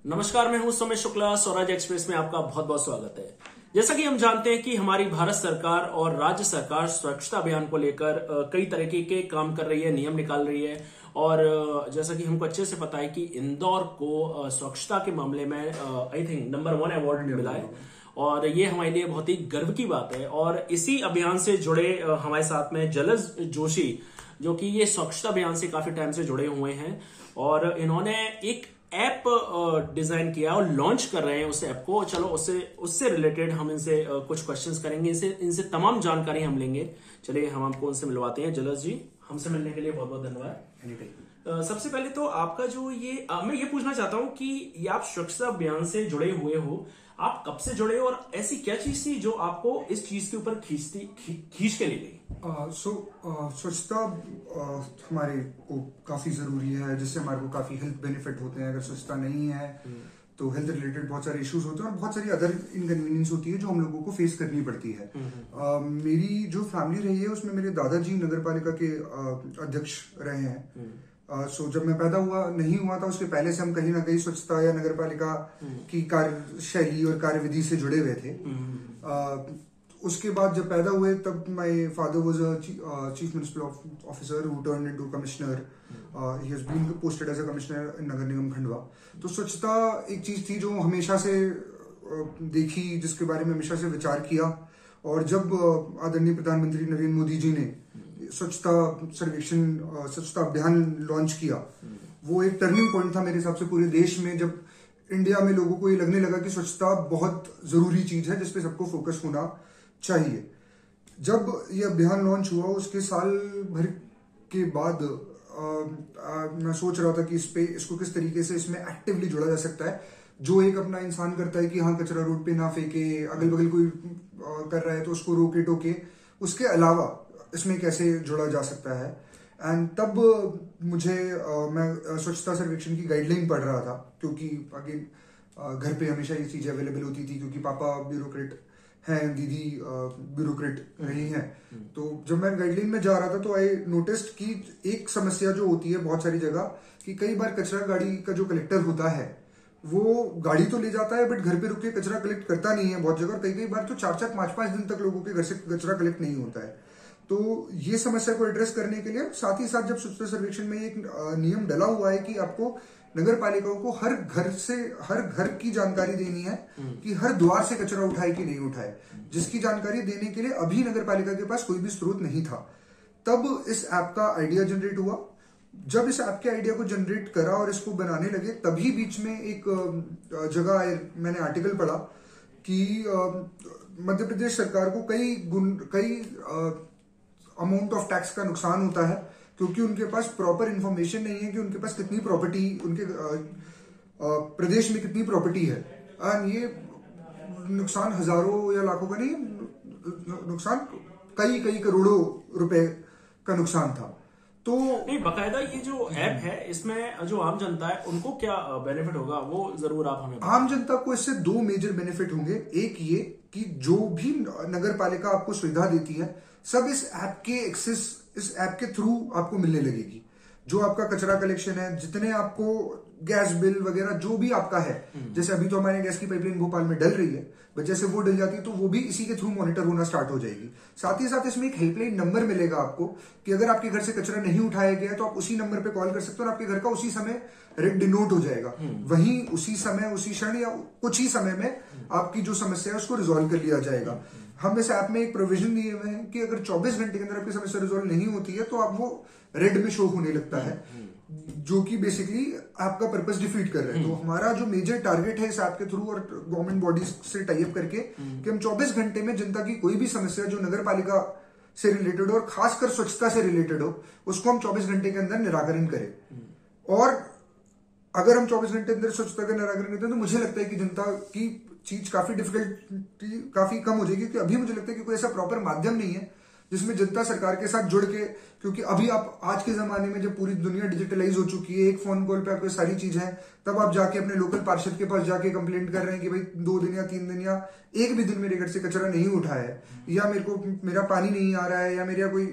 नमस्कार, मैं हूं सुमित शुक्ला। स्वराज एक्सप्रेस में आपका बहुत बहुत स्वागत है। जैसा कि हम जानते हैं कि हमारी भारत सरकार और राज्य सरकार स्वच्छता अभियान को लेकर कई तरीके के काम कर रही है, नियम निकाल रही है। और जैसा कि हमको अच्छे से पता है कि इंदौर को स्वच्छता के मामले में आई थिंक नंबर 1 अवार्ड मिला है और ये हमारे लिए बहुत ही गर्व की बात है। और इसी अभियान से जुड़े हमारे साथ में जलज जोशी, जो कि ये स्वच्छता अभियान से काफी टाइम से जुड़े हुए हैं और इन्होंने एक ऐप डिजाइन किया और लॉन्च कर रहे हैं उस ऐप को। चलो उससे रिलेटेड हम इनसे कुछ क्वेश्चंस करेंगे, इनसे तमाम जानकारी हम लेंगे। चलिए हम आपको उनसे मिलवाते हैं। जलज जी, हमसे मिलने के लिए बहुत बहुत धन्यवाद। सबसे पहले तो आपका जो मैं ये पूछना चाहता हूं कि ये आप स्वच्छता अभियान से जुड़े हुए हो, आप कब से जुड़े और ऐसी क्या चीज थी जो आपको इस चीज के ऊपर खींच के ले गई? स्वच्छता हमारे को काफी जरूरी है, जिससे हमारे को काफी हेल्थ बेनिफिट होते हैं। अगर स्वच्छता नहीं है तो हेल्थ रिलेटेड बहुत सारे इश्यूज होते हैं और बहुत सारी अदर इनकन्वीनियंस होती है जो हम लोगों को फेस करनी पड़ती है। मेरी जो फैमिली रही है उसमें मेरे दादाजी नगर पालिका के अध्यक्ष रहे हैं। सो जब मैं पैदा नहीं हुआ था उसके पहले से हम कहीं ना कहीं स्वच्छता या नगर पालिका की कार्यशैली और कार्यविधि से जुड़े हुए थे। उसके बाद जब पैदा हुए तब my father was a chief municipal officer who turned into commissioner. He has been posted as a commissioner in नगर निगम खंडवा। तो स्वच्छता एक चीज थी जो हमेशा से देखी, जिसके बारे में हमेशा से विचार किया। और जब आदरणीय प्रधानमंत्री नरेंद्र मोदी जी ने स्वच्छता सर्वेक्षण स्वच्छता अभियान लॉन्च किया, वो एक टर्निंग पॉइंट था मेरे हिसाब से पूरे देश में। जब इंडिया में लोगों को ये लगने लगा कि स्वच्छता बहुत जरूरी चीज है जिसपे सबको फोकस होना चाहिए। जब ये अभियान लॉन्च हुआ उसके साल भर के बाद मैं सोच रहा था कि इसको किस तरीके से इसमें एक्टिवली जोड़ा जा सकता है। जो एक अपना इंसान करता है कि हाँ कचरा रोड पे ना फेंके, अगल बगल कोई कर रहा है तो उसको रोके टोके, उसके अलावा इसमें कैसे जोड़ा जा सकता है। एंड तब मैं स्वच्छता सर्वेक्षण की गाइडलाइन पढ़ रहा था, क्योंकि आगे घर पे हमेशा ये चीजें अवेलेबल होती थी, क्योंकि पापा ब्यूरोक्रेट हैं, दीदी ब्यूरोक्रेट रही हैं। तो जब मैं गाइडलाइन में जा रहा था तो आई नोटिस्ड कि एक समस्या जो होती है बहुत सारी जगह, कि कई बार कचरा गाड़ी का जो कलेक्टर होता है वो गाड़ी तो ले जाता है बट घर पे रुक के कचरा कलेक्ट करता नहीं है बहुत जगह। और कई बार तो 4-4, 5-5 दिन तक लोगों के घर से कचरा कलेक्ट नहीं होता है। तो ये समस्या को एड्रेस करने के लिए साथ ही साथ जब स्वच्छता सर्वेक्षण में एक नियम डला हुआ है कि आपको नगर पालिकाओं को हर घर की जानकारी देनी है कि हर द्वार से कचरा उठाए कि नहीं उठाए, जिसकी जानकारी देने के लिए अभी नगर पालिका के पास कोई भी स्रोत नहीं था। तब इस ऐप का आइडिया जनरेट हुआ। जब इस ऐप के आइडिया को जनरेट करा और इसको बनाने लगे, तभी बीच में एक जगह मैंने आर्टिकल पढ़ा कि मध्य प्रदेश सरकार को कई अमाउंट ऑफ टैक्स का नुकसान होता है, क्योंकि उनके पास प्रॉपर इंफॉर्मेशन नहीं है कि उनके पास कितनी प्रॉपर्टी, उनके प्रदेश में कितनी प्रॉपर्टी है। एंड ये नुकसान हजारों या लाखों का नहीं, नुकसान कई करोड़ों रुपए का नुकसान था। तो नहीं, बकायदा ये जो ऐप है इसमें जो आम जनता है उनको क्या बेनिफिट होगा, वो जरूर आप हमें। आम जनता को इससे 2 मेजर बेनिफिट होंगे। एक ये कि जो भी नगर पालिका आपको सुविधा देती है सब इस ऐप के थ्रू आपको मिलने लगेगी। जो आपका कचरा कलेक्शन है, जितने आपको गैस बिल वगैरह जो भी आपका है, जैसे अभी तो हमारे गैस की पाइपलाइन भोपाल में डल रही है, बट जैसे वो डल जाती है तो वो भी इसी के थ्रू मॉनिटर होना स्टार्ट हो जाएगी। साथ ही साथ इसमें एक हेल्पलाइन नंबर मिलेगा आपको कि अगर आपके घर से कचरा नहीं उठाया गया तो आप उसी नंबर पे कॉल कर सकते हो और आपके घर का उसी समय रेड डिनोट हो जाएगा। वहीं उसी समय, उसी क्षण या कुछ ही समय में आपकी जो समस्या है उसको रिजॉल्व कर लिया जाएगा। हम इस ऐप में एक प्रोविजन दिए हुए हैं कि अगर 24 घंटे के अंदर आपकी समस्या रिजॉल्व नहीं होती है तो आप वो रेड में शो होने लगता है, जो कि बेसिकली आपका पर्पस डिफीट कर रहे हैं। तो हमारा जो मेजर टारगेट है इस ऐप के थ्रू और गवर्नमेंट बॉडीज से टाई अप करके कि हम 24 घंटे में जनता की कोई भी समस्या जो नगर पालिका से रिलेटेड हो और खासकर स्वच्छता से रिलेटेड हो, उसको हम 24 घंटे के अंदर निराकरण करें। और अगर हम 24 घंटे अंदर स्वच्छता का निराकरण करते हैं तो मुझे लगता है कि जनता की चीज काफी डिफिकल्टी काफी कम हो जाएगी। क्योंकि अभी मुझे लगता है कि कोई ऐसा प्रॉपर माध्यम नहीं है जिसमें जनता सरकार के साथ जुड़ के, क्योंकि अभी आप आज के जमाने में जब पूरी दुनिया डिजिटलाइज हो चुकी है, एक फोन कॉल पे आपको सारी चीज है, तब आप जाके अपने लोकल पार्षद के पास जाके कंप्लेंट कर रहे हैं कि भाई 2 दिन या 3 दिन या एक भी दिन मेरे घर से कचरा नहीं उठा है, या मेरा पानी नहीं आ रहा है, या मेरा कोई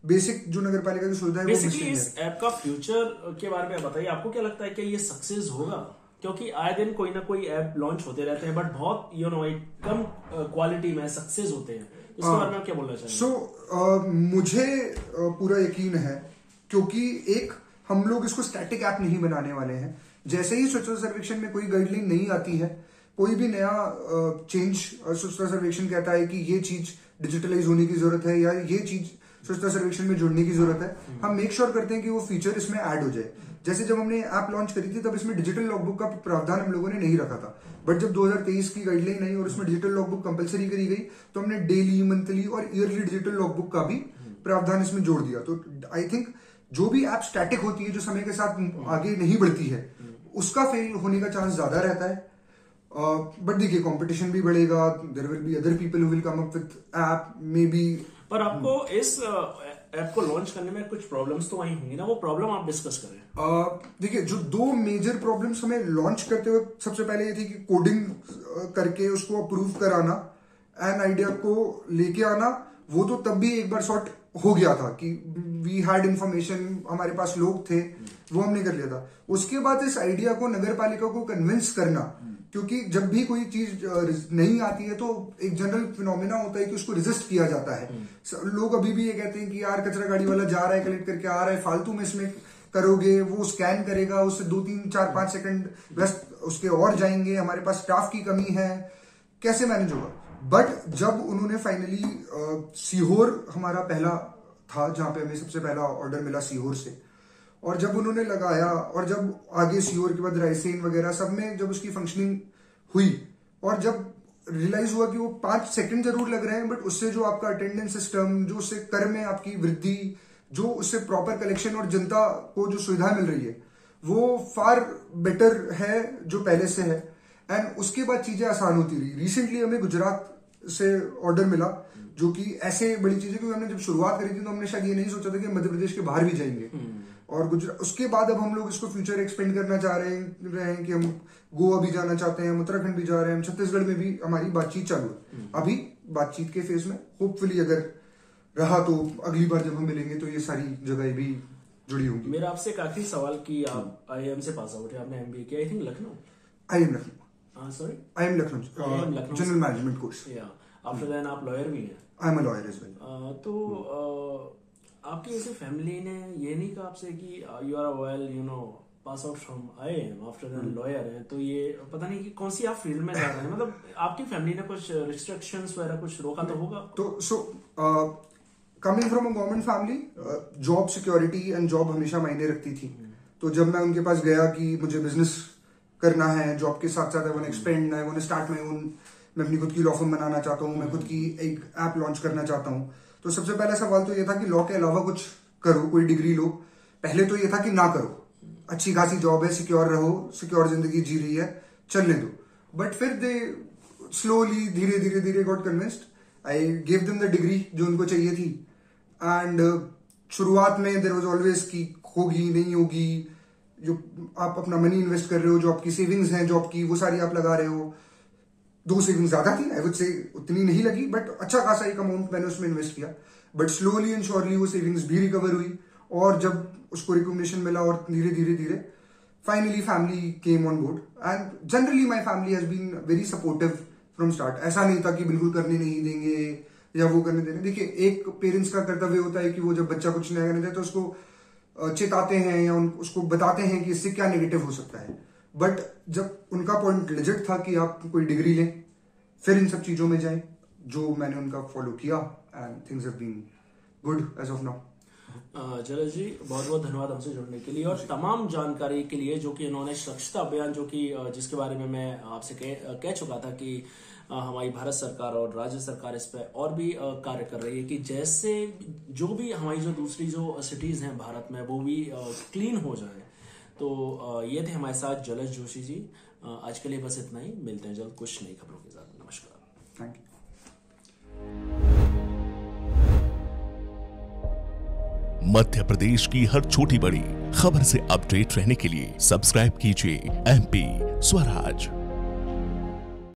बेसिक जो नगर पालिका की सुविधा है वो बेसिकली इस ऐप का फ्यूचर के बारे में बताइए। आपको क्या लगता है कि ये सक्सेस होगा? क्योंकि आए दिन कोई ना कोई ऐप लॉन्च होते रहते हैं, बट बहुत एक कम क्वालिटी में सक्सेस होते हैं। इसके बारे में आप क्या बोलना चाहेंगे? मुझे पूरा यकीन है, क्योंकि एक हम लोग इसको स्टैटिक ऐप नहीं बनाने वाले हैं। जैसे ही स्वच्छता सर्वेक्षण में कोई गाइडलाइन नहीं आती है, कोई भी नया चेंज स्वच्छता सर्वेक्षण कहता है कि ये चीज डिजिटलाइज होने की जरूरत है या ये चीज स्वच्छता सर्वेक्षण में जुड़ने की जरूरत है, हम मेक श्योर करते हैं कि वो फीचर इसमें ऐड हो जाए। जैसे जब हमने ऐप लॉन्च करी थी तब इसमें डिजिटल लॉगबुक का प्रावधान हम लोगों ने नहीं रखा था, बट जब 2023 की गाइडलाइन आई और उसमें डिजिटल लॉगबुक कंपलसरी करी गई तो हमने डेली, मंथली और ईयरली डिजिटल लॉगबुक का भी प्रावधान इसमें जोड़ दिया। तो आई थिंक जो भी ऐप स्टैटिक होती है, जो समय के साथ आगे नहीं बढ़ती है, उसका फेल होने का चांस ज्यादा रहता है। बट देखिए, कंपटीशन भी बढ़ेगा, there will be other people who will come up with app maybe. पर आपको इस ऐप को लॉन्च करने में कुछ प्रॉब्लम्स तो आई होंगी ना, वो प्रॉब्लम आप डिस्कस करें। देखिए, जो 2 मेजर प्रॉब्लम्स हमें लॉन्च करते हुए सबसे पहले ये थी कि कोडिंग करके उसको अप्रूव कराना, एन आइडिया को लेके आना। वो तो तब भी एक बार सॉर्ट हो गया था कि वी हैड इंफॉर्मेशन, हमारे पास लोग थे, वो हमने कर लिया था। उसके बाद इस आइडिया को नगर पालिका को कन्विंस करना, क्योंकि जब भी कोई चीज नहीं आती है तो एक जनरल फिनोमेना होता है कि उसको रेजिस्ट किया जाता है। लोग अभी भी ये कहते हैं कि यार कचरा गाड़ी वाला जा रहा है, कलेक्ट करके आ रहा है, फालतू में इसमें करोगे, वो स्कैन करेगा, उससे 2, 3, 4, 5 सेकंड व्यस्त उसके और जाएंगे, हमारे पास स्टाफ की कमी है, कैसे मैनेज होगा। बट जब उन्होंने फाइनली सीहोर हमारा पहला था जहां पे हमें सबसे पहला ऑर्डर मिला सीहोर से, और जब उन्होंने लगाया और जब आगे सीहोर के बाद रायसेन वगैरह सब में जब उसकी फंक्शनिंग हुई और जब रियलाइज हुआ कि वो 5 सेकंड जरूर लग रहे हैं, बट उससे जो आपका अटेंडेंस सिस्टम, जो उससे कर में आपकी वृद्धि, जो उससे प्रॉपर कलेक्शन और जनता को जो सुविधा मिल रही है, वो फार बेटर है जो पहले से है। एंड उसके बाद चीजें आसान होती रही। रिसेंटली हमें गुजरात से ऑर्डर मिला, जो कि ऐसे बड़ी चीजें, क्योंकि हमने जब शुरुआत करी थी तो हमने शायद ये नहीं सोचा था कि मध्य प्रदेश के बाहर भी जाएंगे। और गुजरात, उसके बाद अब हम लोग इसको फ्यूचर एक्सपेंड करना चाह रहे हैं कि हम गोवा भी जाना चाहते हैं, हम उत्तराखंड भी जा रहे हैं, छत्तीसगढ़ में भी हमारी बातचीत चालू है। अभी बातचीत के फेज में, होपफुली अगर रहा तो अगली बार जब हम मिलेंगे तो ये सारी जगह भी जुड़ी होंगी। मेरा आपसे एक आखिरी सवाल कि आप IIM से पास आउट है, आपने MBA किया, I think Lucknow. IIM Lucknow. Sorry? I am Lucknow. General Management course. Yeah. After that आप लॉयर भी हैं। I am a lawyer as well. तो आपकी ऐसे फैमिली ने ये नहीं कहा आपसे कि you are well, pass out from IIM, after that lawyer हैं, तो ये पता नहीं कि कौन सी आप फील्ड में जा रहे हैं, मतलब आपकी फैमिली ने कुछ रिस्ट्रिक्शंस वगैरह कुछ रोका तो होगा? तो coming from a government family, job security and job हमेशा मायने रखती थी। तो जब मैं उनके पास गया कि मुझे बिजनेस करना है, जॉब के साथ साथ I want expand, I want start my own, मैं अपनी खुद की लॉ फर्म बनाना चाहता हूँ, मैं खुद की एक ऐप लॉन्च करना चाहता हूँ। तो सबसे पहला सवाल तो ये था कि लॉ के अलावा कुछ करो, कोई डिग्री लो। पहले तो ये था कि ना करो, अच्छी खासी जॉब है, सिक्योर रहो, सिक्योर जिंदगी जी रही है, चलने दो। बट फिर दे स्लोली, धीरे धीरे धीरे got convinced. I give them the degree जो उनको चाहिए थी। एंड शुरुआत में देयर वाज ऑलवेज कि होगी नहीं होगी, जो आप अपना मनी इन्वेस्ट कर रहे हो, जो आपकी सेविंग्स हैं जॉब की, वो सारी आप लगा रहे हो। 2 सेविंग्स ज्यादा थी, आई वुड से उतनी नहीं लगी, बट अच्छा खासा एक अमाउंट मैंने उसमें इन्वेस्ट किया। बट स्लोली एंड श्योरली वो सेविंग्स भी रिकवर हुई, और जब उसको रिकमेंडेशन मिला और धीरे धीरे धीरे finally family came on board. And generally my family has been very supportive from start. ऐसा नहीं था कि बिल्कुल करने नहीं देंगे या वो करने देंगे। देखिए, एक पेरेंट्स का कर्तव्य होता है कि वो जब बच्चा कुछ नया करने दे तो उसको चेताते हैं या उसको बताते हैं कि इससे क्या नेगेटिव हो सकता है। बट जब उनका पॉइंट लेजिट था कि आप कोई डिग्री लें, फिर इन सब चीजों में जाएं, जो मैंने उनका फॉलो किया, and things have been good as of now. Jalaj ji, बहुत बहुत धन्यवाद हमसे जुड़ने के लिए और तमाम जानकारी के लिए, जो कि इन्होंने स्वच्छता अभियान, जो कि जिसके बारे में मैं आपसे कह चुका था कि हमारी भारत सरकार और राज्य सरकार इस पर और भी कार्य कर रही है कि जैसे जो भी हमारी जो दूसरी जो सिटीज हैं भारत में, वो भी क्लीन हो जाए। तो ये थे हमारे साथ जलज जोशी जी। आज के लिए बस इतना ही, मिलते हैं जल्द कुछ नई खबरों के साथ। नमस्कार। Thank you. मध्य प्रदेश की हर छोटी बड़ी खबर से अपडेट रहने के लिए सब्सक्राइब कीजिए MP स्वराज।